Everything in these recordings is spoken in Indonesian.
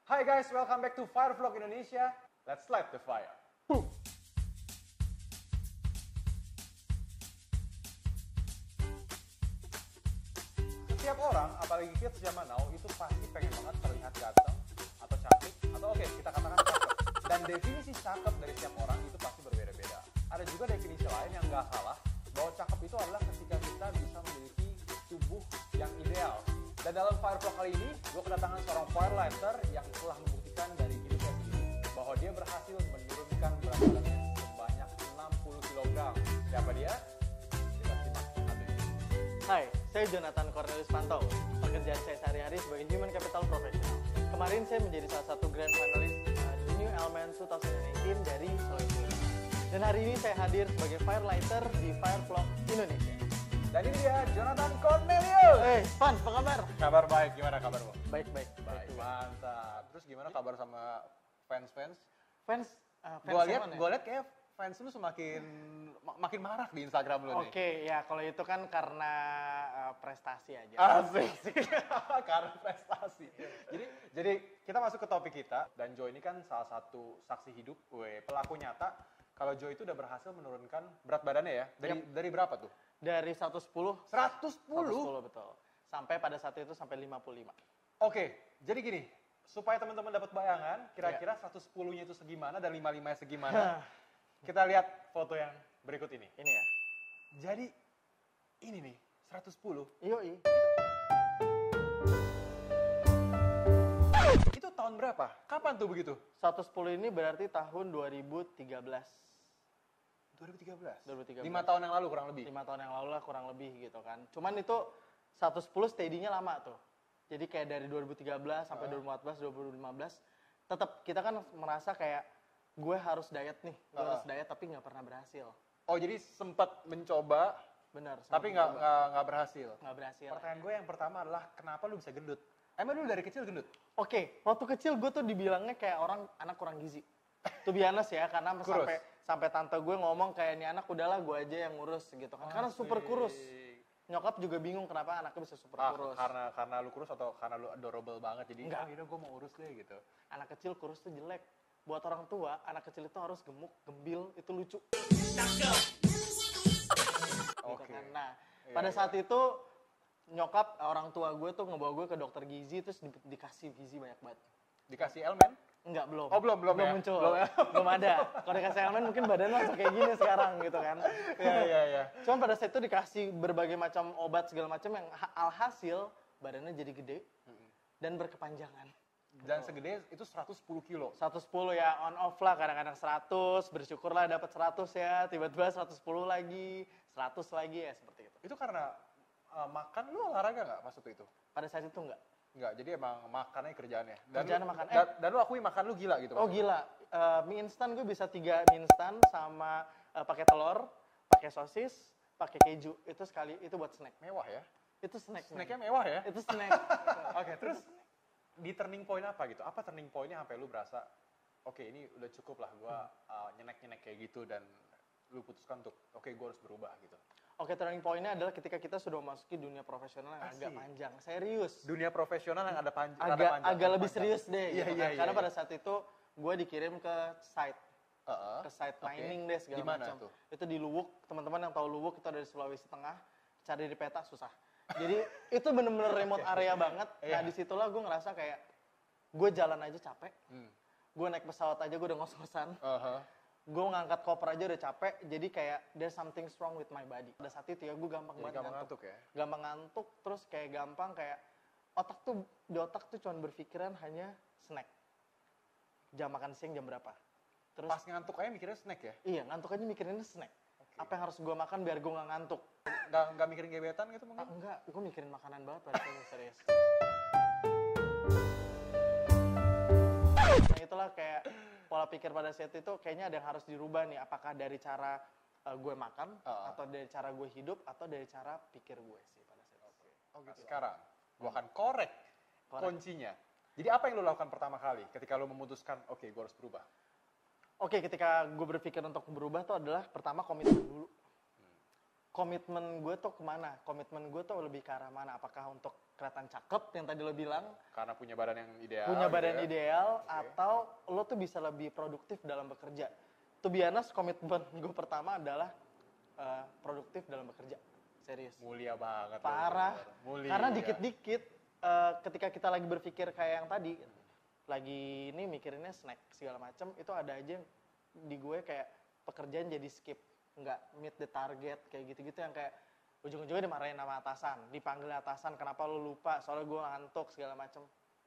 Hi guys, welcome back to Fire Vlog Indonesia. Let's light the fire. Setiap orang, apalagi kids zaman now, itu pasti pengen banget terlihat ganteng atau cantik atau oke, kita katakan cakep. Dan definisi cakep dari setiap orang itu pasti berbeda-beda. Ada juga definisi lain yang nggak salah, bahwa cakep itu adalah ketika kita bisa memiliki tubuh yang ideal. Dan dalam Fire Vlog kali ini, gue kedatangan seorang firelighter yang telah membuktikan dari hidupnya sendiri bahwa dia berhasil menurunkan berat badannya sebanyak 60 kg. Siapa dia? Kita simak satu ini. Hai, saya Jonathan Cornelius Pantau. Pekerjaan saya sehari-hari sebagai Human Capital Professional. Kemarin saya menjadi salah satu Grand Finalist The New Element 2018 dari Sulawesi Utara. Dan hari ini saya hadir sebagai firelighter di Fire Vlog Indonesia. Dan ini dia, Jonathan Cornelius. Pan, apa kabar? Kabar baik, gimana kabarmu? Baik. Baik, mantap. Terus gimana kabar sama fans-fans? Fans Gue yang mana? lihat kayak fans lu semakin makin marak di Instagram lu nih. Oke, ya kalau itu kan karena prestasi aja. Asik. Karena prestasi. Jadi kita masuk ke topik kita, dan Joe ini kan salah satu saksi hidup, pelaku nyata kalau Joe itu udah berhasil menurunkan berat badannya ya. Dari berapa tuh? Dari 110. 110? 110 betul. Sampai pada saat itu sampai 55. Oke, jadi gini, supaya teman-teman dapat bayangan, kira-kira 110-nya itu segimana dan 55-nya segimana, kita lihat foto yang berikut ini. Ini ya. Jadi, ini nih, 110. Yoi. Itu tahun berapa? Kapan tuh begitu? 110 ini berarti tahun 2013. 2013? 5 tahun yang lalu kurang lebih? 5 tahun yang lalu lah kurang lebih gitu kan. Cuman itu 110 steady-nya lama tuh. Jadi kayak dari 2013 sampai 2014, 2015, tetap kita kan merasa kayak gue harus diet nih. Gue harus diet tapi nggak pernah berhasil. Oh, jadi sempat mencoba, Benar. tapi nggak berhasil? Nggak berhasil. Pertanyaan gue yang pertama adalah, kenapa lu bisa gendut? Emang lu dari kecil gendut? Oke, waktu kecil gue tuh dibilangnya kayak orang anak kurang gizi. To be honest ya, karena sampai tante gue ngomong kayak ini anak udahlah gue aja yang ngurus gitu kan. Karena super kurus. Nyokap juga bingung kenapa anaknya bisa super kurus. Karena lu kurus atau karena lu adorable banget jadi Enggak. yaudah gue mau urus deh gitu. Anak kecil kurus tuh jelek. Buat orang tua, anak kecil itu harus gemuk, gembil, itu lucu. Oke. Gitu kan. Nah, pada saat itu nyokap orang tua gue tuh ngebawa gue ke dokter gizi terus dikasih gizi banyak banget. Dikasih elemen? Enggak, belum. Oh, belum ya? Muncul. Belum ada. Kalau dikasih elemen mungkin badan lo langsung kayak gini sekarang gitu kan. Iya. Cuman pada saat itu dikasih berbagai macam obat segala macam yang alhasil badannya jadi gede dan berkepanjangan. Dan segede itu 110 kilo. 110 ya, on off lah, kadang-kadang 100, bersyukurlah dapat 100 ya, tiba-tiba 110 lagi, 100 lagi ya, seperti itu. Itu karena makan lu olahraga nggak pas waktu itu? Pada saat itu enggak. Nggak, jadi emang makannya kerjaannya. Kerjaannya makan. Dan lu akui makan lu gila gitu? Oh gila, mie instan gue bisa 3 mie instan sama pakai telur, pakai sosis, pakai keju, itu sekali, itu buat snack. Mewah ya? Itu snack. Snacknya mewah ya? Itu snack. Oke, terus di turning point apa gitu? Apa turning point-nya sampai lu berasa, oke, ini udah cukup lah gue nyenek-nyenek kayak gitu, dan lu putuskan untuk, oke, gue harus berubah gitu? Oke, turning point-nya adalah ketika kita sudah memasuki dunia profesional yang agak panjang. Serius. Dunia profesional yang ada panjang. Agak lebih serius deh. Iya, gitu iya, kan. Karena iya. pada saat itu gue dikirim ke site. Ke site mining deh segala macam. Tuh? Itu di Luwuk. Teman-teman yang tahu Luwuk itu dari Sulawesi Tengah. Cari di peta susah. Jadi itu bener-bener remote area banget. Nah disitulah gue ngerasa kayak gue jalan aja capek. Gue naik pesawat aja gue udah ngos-ngosan. Gue ngangkat koper aja udah capek, jadi kayak there's something wrong with my body. Pada saat itu ya gue gampang banget ngantuk ya? Gampang ngantuk, terus kayak gampang kayak di otak tuh cuma berpikiran hanya snack. Jam makan siang jam berapa? Terus Pas ngantuk aja mikirnya snack ya? Iya, ngantuk aja mikirinnya snack. Apa yang harus gue makan biar gue nggak ngantuk? Nggak mikirin gebetan gitu mungkin? Enggak, gue mikirin makanan banget pada saat itu, serius. Nah itulah kayak pola pikir pada saat itu kayaknya ada yang harus dirubah nih. Apakah dari cara gue makan, atau dari cara gue hidup, atau dari cara pikir gue sih pada saat itu. Oh gitu. Sekarang, gue akan korek kuncinya. Jadi apa yang lo lakukan pertama kali ketika lo memutuskan, oke, gue harus berubah? Oke, ketika gue berpikir untuk berubah tuh adalah pertama komitmen dulu. Komitmen gue tuh kemana? Komitmen gue tuh lebih ke arah mana? Apakah untuk kelihatan cakep yang tadi lo bilang, Karena punya badan yang ideal. punya gitu badan ya. ideal, atau lo tuh bisa lebih produktif dalam bekerja. To be honest, komitmen gue pertama adalah produktif dalam bekerja. Serius. Mulia banget. Parah. bener. Mulia. Karena dikit-dikit ketika kita lagi berpikir kayak yang tadi, lagi ini mikirinnya snack segala macam, itu ada aja di gue kayak pekerjaan jadi skip, nggak meet the target kayak gitu-gitu yang kayak ujung-ujungnya dimarahin sama atasan, dipanggil atasan, kenapa lu lupa, soalnya gue ngantuk segala macam.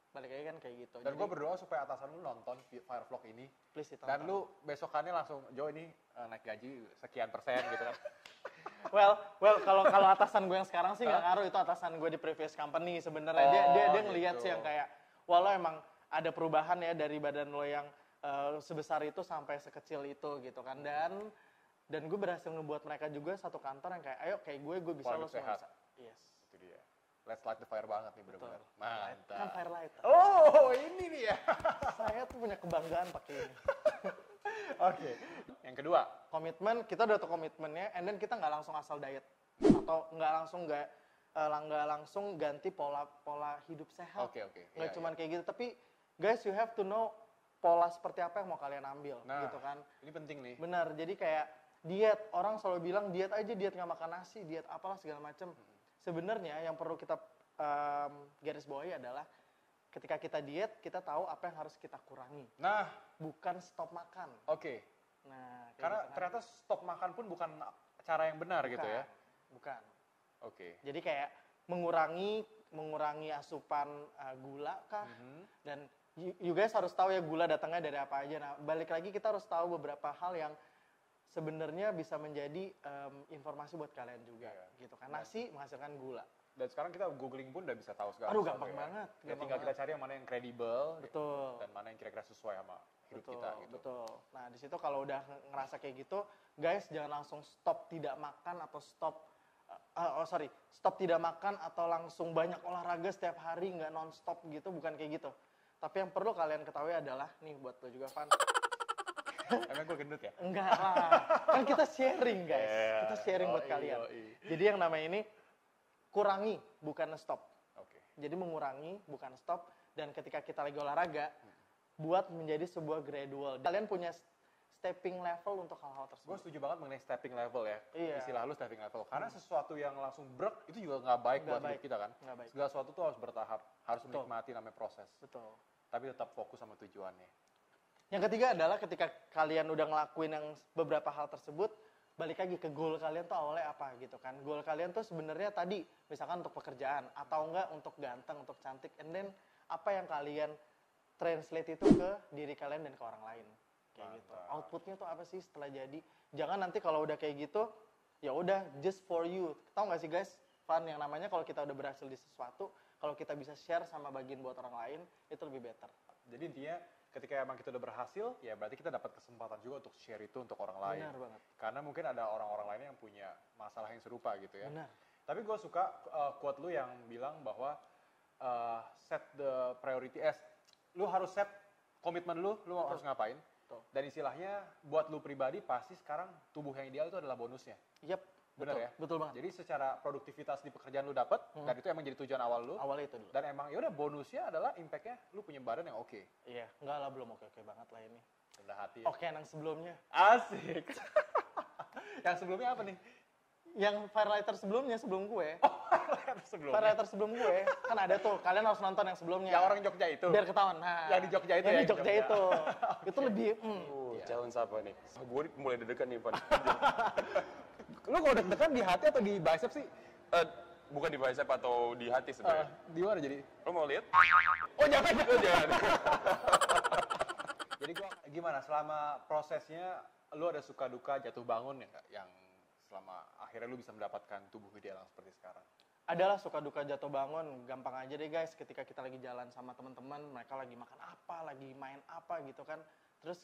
Balik lagi kan kayak gitu. Dan gue berdoa supaya atasan lu nonton Firevlog ini. Please ditonton. Dan lu besokannya langsung, Jo ini naik gaji sekian persen gitu kan. Well, kalau atasan gue yang sekarang sih nggak ngaruh, itu atasan gue di previous company sebenarnya. Dia ngelihat gitu. sih yang kayak, wah lo emang ada perubahan ya dari badan lo yang sebesar itu sampai sekecil itu gitu kan. Dan gue berhasil ngebuat mereka juga satu kantor yang kayak, ayo kayak gue bisa, Pola lo semua sehat. bisa. Yes. Itu dia. Let's light the fire banget nih bener-bener. Betul. Mantap. Kan firelighter. Oh, ini nih ya. Saya tuh punya kebanggaan pakai ini. Oke. Yang kedua. Komitmen, kita udah tahu komitmennya, and then kita nggak langsung asal diet. Atau nggak langsung ganti pola hidup sehat. Oke. Nggak Iya, cuman kayak gitu, tapi guys, you have to know pola seperti apa yang mau kalian ambil, Nah, gitu kan. ini penting nih. Benar, jadi kayak diet, orang selalu bilang diet aja, diet nggak makan nasi, diet apalah segala macem. Sebenarnya yang perlu kita garis bawahi adalah ketika kita diet, kita tahu apa yang harus kita kurangi, Nah, bukan stop makan. oke. Nah, kayak Karena gitu kan. ternyata stop makan pun bukan cara yang benar gitu ya. Bukan. Oke. Jadi kayak mengurangi asupan gula kah? Dan you guys harus tahu ya gula datangnya dari apa aja. Nah, balik lagi kita harus tahu beberapa hal yang sebenarnya bisa menjadi informasi buat kalian juga, gitu kan. Nasi menghasilkan gula. Dan sekarang kita googling pun udah bisa tahu segala Aduh, sesuatu gampang ya. banget, Ya, gampang tinggal kita banget. cari yang mana yang kredibel Betul. dan mana yang kira-kira sesuai sama hidup Betul, kita gitu. betul. Nah, di situ kalau udah ngerasa kayak gitu, guys, jangan langsung stop tidak makan atau stop tidak makan atau langsung banyak olahraga setiap hari, nggak non-stop gitu, bukan kayak gitu. Tapi yang perlu kalian ketahui adalah, nih buat lo juga, Van. Emang gue gendut ya? Enggak lah, kan kita sharing, guys. Yeah. Kita sharing buat Yoi, kalian. yoi. Jadi yang namanya ini, kurangi, bukan stop. Oke. Jadi mengurangi, bukan stop. Dan ketika kita lagi olahraga, buat menjadi sebuah gradual. Kalian punya stepping level untuk hal-hal Gue tersebut. setuju banget mengenai stepping level ya. Iya. Istilah lu stepping level. Karena sesuatu yang langsung brek itu juga nggak baik Nggak buat baik. hidup kita kan. Nggak baik. Segala sesuatu tuh harus bertahap, harus Betul. menikmati namanya proses. Betul. Tapi tetap fokus sama tujuannya. Yang ketiga adalah ketika kalian udah ngelakuin yang beberapa hal tersebut, balik lagi ke goal kalian tuh awalnya apa gitu kan. Goal kalian tuh sebenarnya tadi, misalkan untuk pekerjaan, atau enggak untuk ganteng, untuk cantik, and then apa yang kalian translate itu ke diri kalian dan ke orang lain. Kayak gitu. Mantap. Outputnya tuh apa sih setelah jadi? Jangan nanti kalau udah kayak gitu, ya udah just for you. Tahu nggak sih guys, Fun, yang namanya kalau kita udah berhasil di sesuatu, kalau kita bisa share sama bagian buat orang lain, itu lebih better. Jadi intinya ketika emang kita udah berhasil, ya berarti kita dapat kesempatan juga untuk share itu untuk orang lain. Benar banget. Karena mungkin ada orang-orang lain yang punya masalah yang serupa gitu ya. Benar. Tapi gue suka quote lu yang bilang bahwa set the priority as lu harus set komitmen lu harus ngapain. Betul. Dan istilahnya buat lu pribadi pasti sekarang tubuh yang ideal itu adalah bonusnya. Yep. Bener betul, ya? Betul banget. Jadi secara produktivitas di pekerjaan lu dapet, dan itu emang jadi tujuan awal lu. Awalnya itu dulu. Dan emang ya udah bonusnya adalah impactnya lu punya badan yang oke. Iya, enggak lah, belum oke-oke banget lah ini. Rendah hati ya. Oke, yang sebelumnya. Asik. Yang sebelumnya apa nih? Yang firelighter sebelumnya, sebelum gue. Sebelumnya. Firelighter sebelum gue, kan ada tuh. Kalian harus nonton yang sebelumnya. Yang orang Jogja itu. Biar ketahuan. Nah, Yang di Jogja itu yang ya, di di Jogja Jogja. itu. Itu lebih, Calon siapa nih? Gue mulai deg-degan nih, Van. Lu kalau deg-degan di hati atau di bicep sih? Bukan di bicep atau di hati sebenarnya. Di mana jadi? Lo mau lihat? Oh jangan. Jangan. Jadi gua gimana selama prosesnya lu ada suka duka jatuh bangun ya nggak? Yang selama akhirnya lu bisa mendapatkan tubuh ideal yang seperti sekarang. adalah suka duka jatuh bangun. Gampang aja deh guys, ketika kita lagi jalan sama teman-teman, mereka lagi makan apa, lagi main apa gitu kan. Terus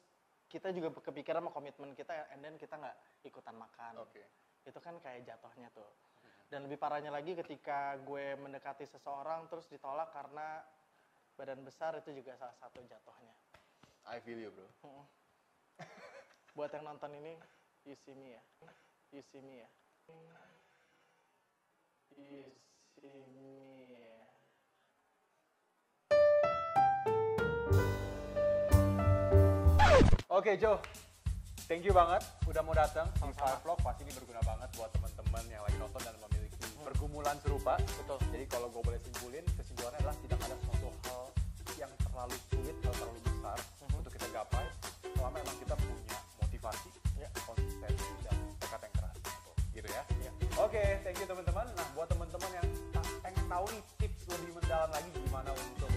kita juga kepikiran sama komitmen kita, and then kita nggak ikutan makan. Oke. Itu kan kayak jatuhnya tuh. Dan lebih parahnya lagi ketika gue mendekati seseorang terus ditolak karena badan besar, itu juga salah satu jatuhnya. I feel you bro. Buat yang nonton ini, you see me ya. You see me ya. You see me ya. Oke Jo, thank you banget udah mau datang di Fire Vlog. Pasti ini berguna banget buat teman-teman yang lagi nonton dan memiliki pergumulan serupa. Betul. Jadi kalau gue boleh simpulin, kesimpulannya adalah tidak ada suatu hal yang terlalu sulit atau terlalu besar untuk kita gapai selama memang kita punya motivasi, konsistensi dan tekad yang keras. Gitu ya. Oke, thank you teman-teman. Nah, buat teman-teman yang pengen tahu nih tips lebih mendalam lagi gimana untuk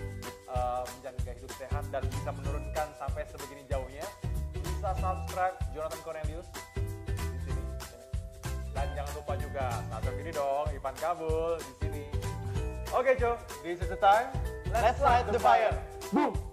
menjalani gaya hidup sehat dan bisa menurunkan sampai sebegini jauhnya, bisa subscribe Jonathan Cornelius di sini. Dan jangan lupa juga subscribe ini dong, Ivan Kabul di sini. Oke, Jo, this is the time. Let's light the fire. Boom.